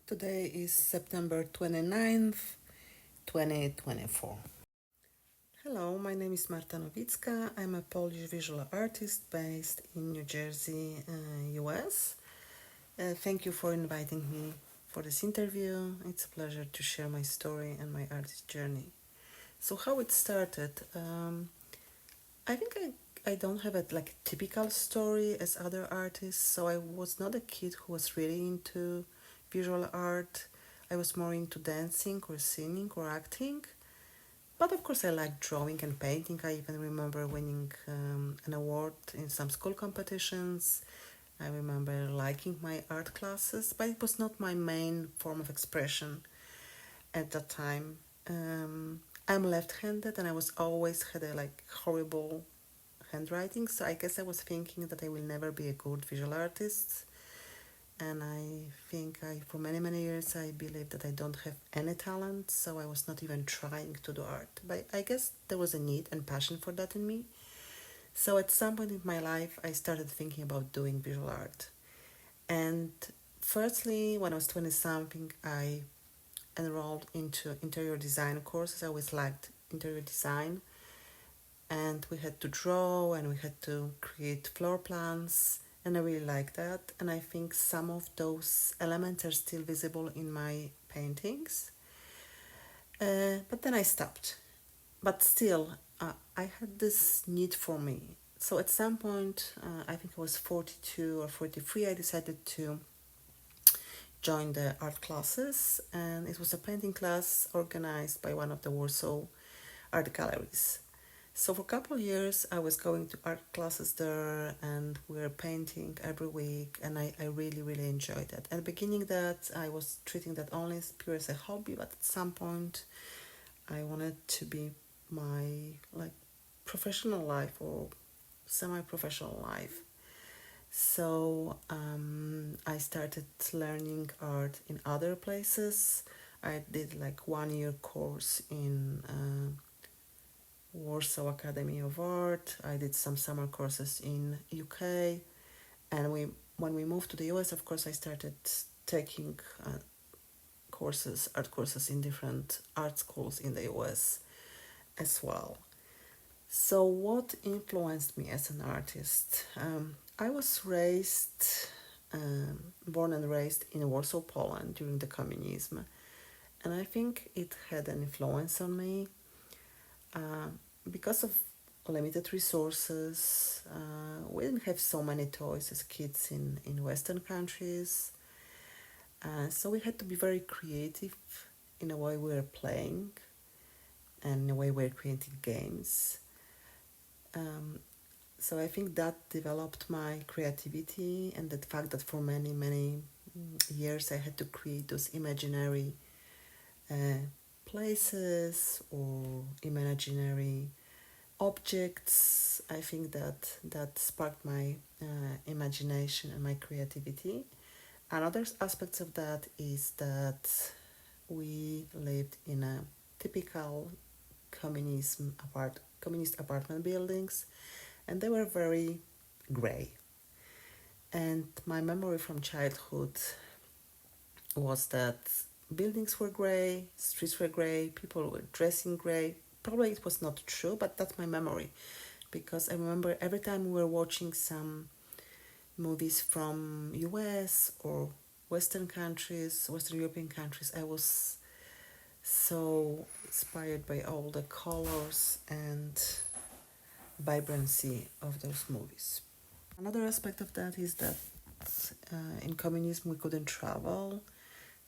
Today is September 29th, 2024. Hello, my name is Marta Nowicka. I'm a Polish visual artist based in New Jersey, US. Thank you for inviting me for this interview. It's a pleasure to share my story and my artist journey. So how it started? I think I don't have a typical story as other artists. So I was not a kid who was really into visual art. I was more into dancing or singing or acting. But of course, I liked drawing and painting. I even remember winning an award in some school competitions. I remember liking my art classes, but it was not my main form of expression at that time. I'm left-handed, and I was always had a horrible handwriting. So I guess I was thinking that I will never be a good visual artist. And I think for many years, I believed that I don't have any talent, so I was not even trying to do art. But I guess there was a need and passion for that in me. So at some point in my life, I started thinking about doing visual art. And firstly, when I was 20 something, I enrolled into interior design courses. I always liked interior design. And we had to draw and we had to create floor plans. And I really like that. And I think some of those elements are still visible in my paintings. But then I stopped. But still, I had this need for me. So at some point, I think I was 42 or 43, I decided to join the art classes. And it was a painting class organized by one of the Warsaw art galleries. So for a couple of years, I was going to art classes there and we were painting every week, and I really enjoyed it. At the beginning that I was treating that only as pure as a hobby, but at some point I wanted to be my professional life or semi-professional life. So I started learning art in other places. I did 1 year course in Warsaw Academy of Art. I did some summer courses in UK, and when we moved to the US, of course, I started taking art courses in different art schools in the US as well. So what influenced me as an artist? I was born and raised in Warsaw, Poland during the communism, and I think it had an influence on me. Because of limited resources, we didn't have so many toys as kids in Western countries. So we had to be very creative in the way we were playing and in the way we were creating games. So I think that developed my creativity, and the fact that for many years I had to create those imaginary places or imaginary objects. I think that sparked my imagination and my creativity. Another aspect of that is that we lived in a typical communist apartment buildings, and they were very gray. And my memory from childhood was that buildings were gray, streets were gray, people were dressing gray. Probably it was not true, but that's my memory, because I remember every time we were watching some movies from US or Western European countries, I was so inspired by all the colors and vibrancy of those movies. Another aspect of that is that in communism we couldn't travel.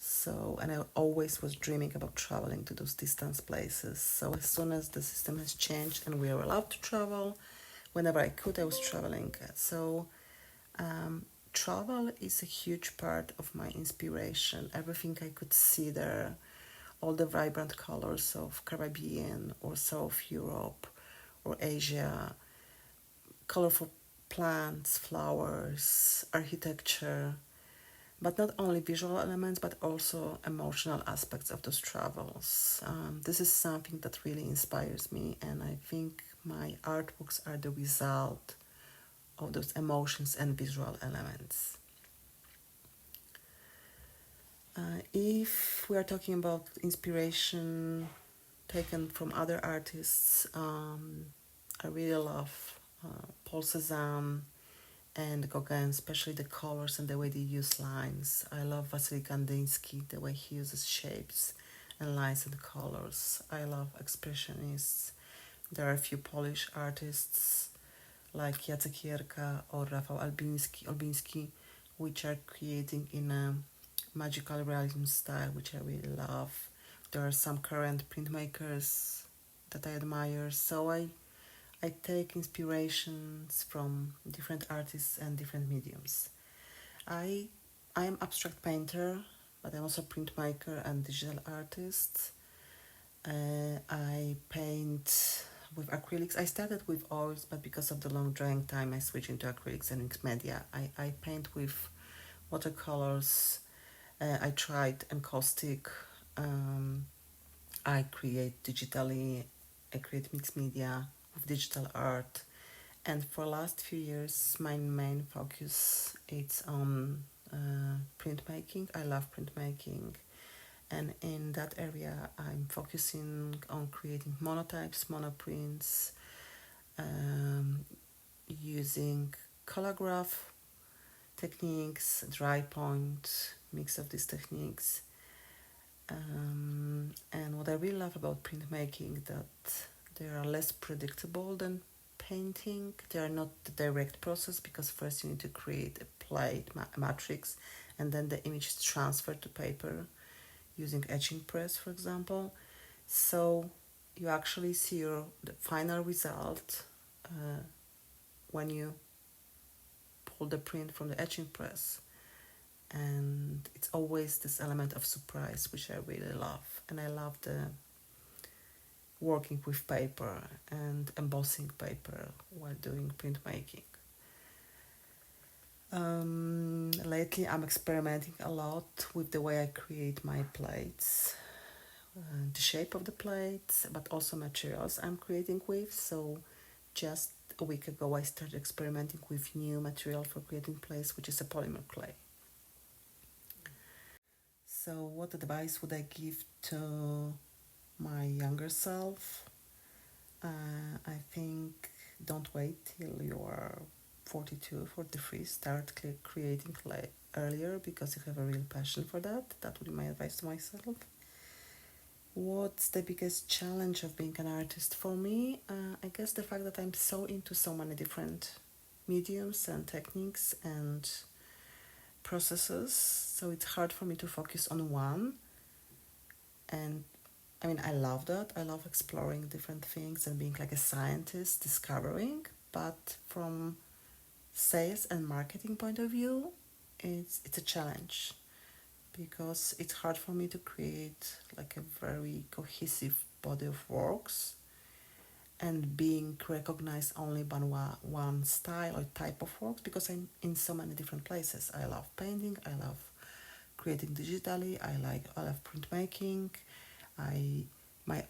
So, and I always was dreaming about traveling to those distant places. So as soon as the system has changed and we are allowed to travel, whenever I could, I was traveling. So travel is a huge part of my inspiration. Everything I could see there, all the vibrant colors of Caribbean or South Europe or Asia, colorful plants, flowers, architecture, but not only visual elements, but also emotional aspects of those travels. This is something that really inspires me, and I think my artworks are the result of those emotions and visual elements. If we are talking about inspiration taken from other artists, I really love Paul Cézanne and Gauguin, especially the colors and the way they use lines. I love Vasily Kandinsky, the way he uses shapes and lines and colors. I love expressionists. There are a few Polish artists like Jacek Jerka or Rafał Albiński, which are creating in a magical realism style, which I really love. There are some current printmakers that I admire, so I take inspirations from different artists and different mediums. I I am abstract painter, but I'm also printmaker and digital artist. I paint with acrylics. I started with oils, but because of the long drying time, I switched into acrylics and mixed media. I paint with watercolors. I tried encaustic. Um, I create digitally. I create mixed media with digital art. And for last few years, my main focus is on printmaking. I love printmaking, and in that area, I'm focusing on creating monotypes, monoprints, um, using colorgraph techniques, dry point, mix of these techniques. And what I really love about printmaking that they are less predictable than painting. They are not the direct process because first you need to create a plate matrix, and then the image is transferred to paper using etching press, for example. So you actually see the final result when you pull the print from the etching press, and it's always this element of surprise which I really love. And I love the working with paper and embossing paper while doing printmaking. Lately, I'm experimenting a lot with the way I create my plates, the shape of the plates, but also materials I'm creating with. So, just a week ago, I started experimenting with new material for creating plates, which is a polymer clay. So, what advice would I give to my younger self? I think don't wait till you are 42, 43. Start creating clay earlier because you have a real passion for that. That would be my advice to myself. What's the biggest challenge of being an artist for me? I guess the fact that I'm so into so many different mediums and techniques and processes, so it's hard for me to focus on one. And I mean, I love that. I love exploring different things and being like a scientist, discovering. But from sales and marketing point of view, it's a challenge because it's hard for me to create like a very cohesive body of works and being recognized only by one style or type of work because I'm in so many different places. I love painting, I love creating digitally, I love printmaking. My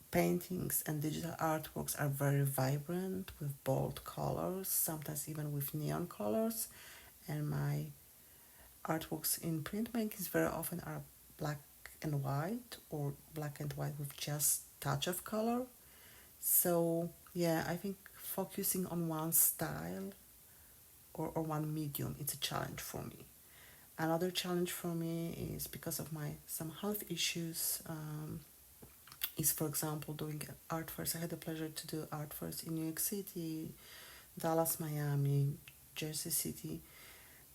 paintings and digital artworks are very vibrant with bold colors, sometimes even with neon colors, and my artworks in printmaking very often are black and white or black and white with just touch of color. So yeah, I think focusing on one style or one medium it's a challenge for me. Another challenge for me is because of my some health issues. Is for example doing art fairs. I had the pleasure to do art fairs in New York City, Dallas, Miami, Jersey City,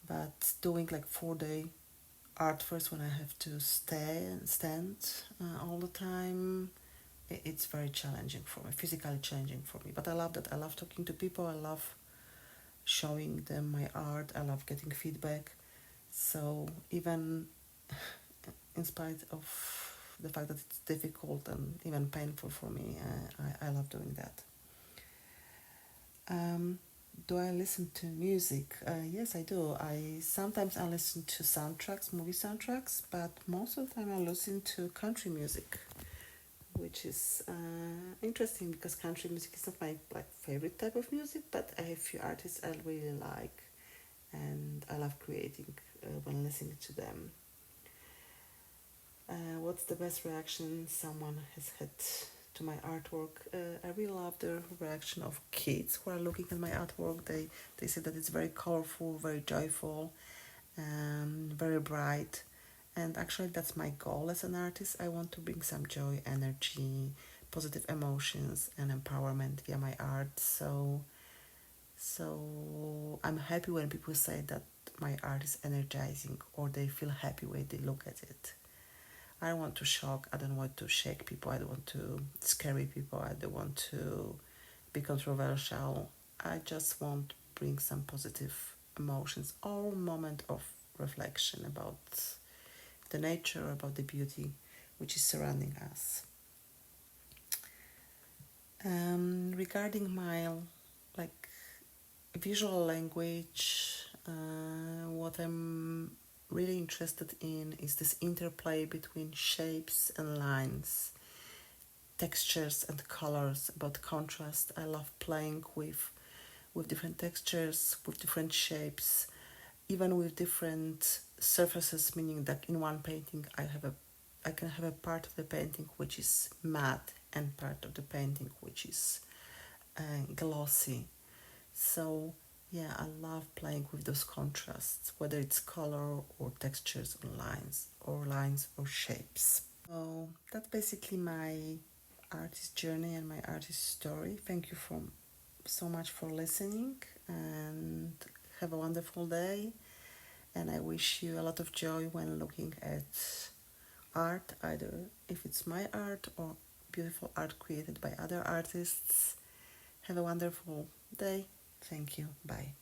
but doing like 4 day art fairs when I have to stay and stand all the time, it's very challenging for me, physically challenging for me. But I love that. I love talking to people. I love showing them my art. I love getting feedback. So even in spite of the fact that it's difficult and even painful for me, I love doing that. Um, do I listen to music? Yes, I do. I listen to soundtracks, movie soundtracks, but most of the time I listen to country music, which is interesting because country music is not my like favorite type of music, but I have few artists I really like, and I love creating when listening to them. What's the best reaction someone has had to my artwork? I really love the reaction of kids who are looking at my artwork. They say that it's very colorful, very joyful, very bright. And actually, that's my goal as an artist. I want to bring some joy, energy, positive emotions, and empowerment via my art. So I'm happy when people say that my art is energizing or they feel happy when they look at it. I don't want to shock, I don't want to shake people, I don't want to scare people, I don't want to be controversial. I just want to bring some positive emotions or moment of reflection about the nature, about the beauty which is surrounding us. Regarding my like visual language, what I'm really interested in is this interplay between shapes and lines, textures and colors, about contrast. I love playing with different textures, with different shapes, even with different surfaces, meaning that in one painting I can have a part of the painting which is matte and part of the painting which is glossy. So yeah, I love playing with those contrasts, whether it's color or textures or lines or shapes. So that's basically my artist journey and my artist story. Thank you so much for listening and have a wonderful day. And I wish you a lot of joy when looking at art, either if it's my art or beautiful art created by other artists. Have a wonderful day. Thank you. Bye.